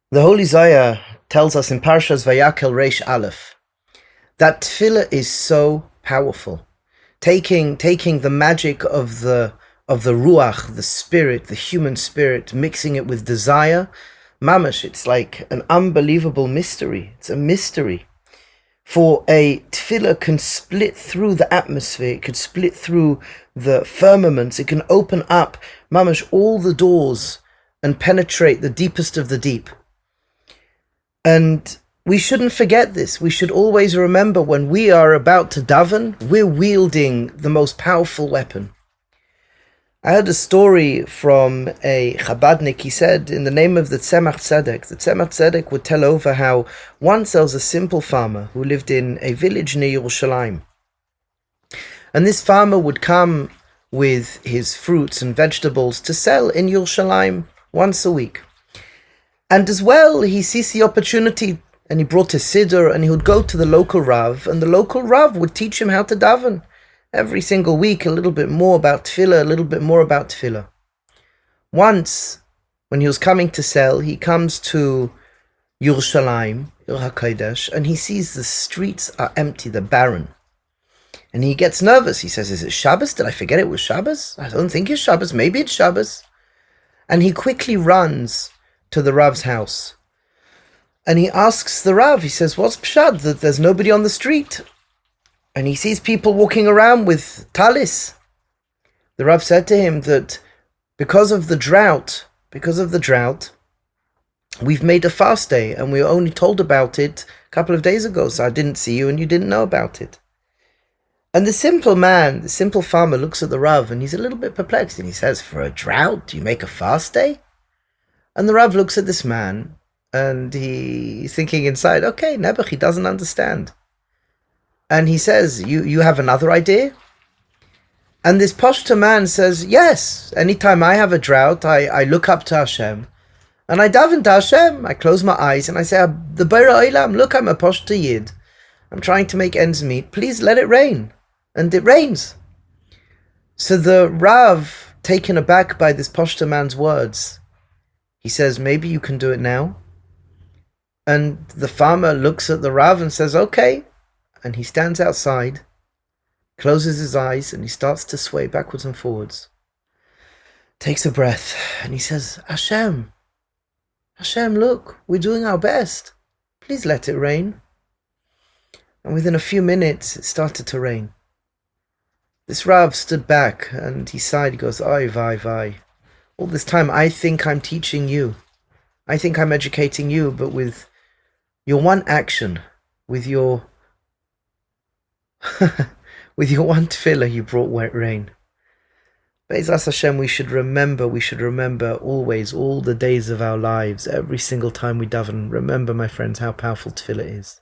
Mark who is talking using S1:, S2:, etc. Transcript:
S1: The Holy Zohar tells us in Parshas Vayakel Reish Aleph that tefillah is so powerful, taking the magic of the ruach, the spirit, the human spirit, mixing it with desire. Mamash, it's like an unbelievable mystery. It's a mystery. For a tefillah can split through the atmosphere, it could split through the firmaments, it can open up, mamash, all the doors and penetrate the deepest of the deep. And we shouldn't forget this. We should always remember when we are about to daven, we're wielding the most powerful weapon. I heard a story from a Chabadnik. He said, in the name of the Tzemach Tzedek would tell over how once there was a simple farmer who lived in a village near Yerushalayim. And this farmer would come with his fruits and vegetables to sell in Yerushalayim once a week. And as well, he seized the opportunity and he brought a siddur and he would go to the local Rav, and the local Rav would teach him how to daven. Every single week, a little bit more about tefillah, a little bit more about tefillah. Once, when he was coming to sell, he comes to Yerushalayim, Ir HaKodesh, and he sees the streets are empty, they're barren. And he gets nervous. He says, is it Shabbos? Did I forget it was Shabbos? I don't think it's Shabbos. Maybe it's Shabbos. And he quickly runs to the Rav's house. And he asks the Rav, he says, what's pshad, that there's nobody on the street? And he sees people walking around with talis. The Rav said to him that because of the drought, we've made a fast day and we were only told about it a couple of days ago, so I didn't see you and you didn't know about it. And the simple farmer looks at the Rav and he's a little bit perplexed and he says, for a drought, do you make a fast day? And the Rav looks at this man and he's thinking inside, okay, Nebuch, he doesn't understand. And he says, you have another idea? And this Pashto man says, yes, anytime I have a drought, I look up to Hashem and I daven to Hashem. I close my eyes and I say, the Beira Olam, look, I'm a Pashto Yid. I'm trying to make ends meet. Please let it rain. And it rains. So the Rav, taken aback by this Pashto man's words, he says, maybe you can do it now. And the farmer looks at the Rav and says, okay. And he stands outside, closes his eyes, and he starts to sway backwards and forwards. Takes a breath, and he says, Hashem, look, we're doing our best. Please let it rain. And within a few minutes, it started to rain. This Rav stood back, and he sighed. He goes, Oy, vai. All this time, I think I'm teaching you. I think I'm educating you, but with your one action, with your one tefillah, you brought wet rain. Be'ezras Hashem, we should remember always, all the days of our lives, every single time we daven. Remember, my friends, how powerful tefillah is.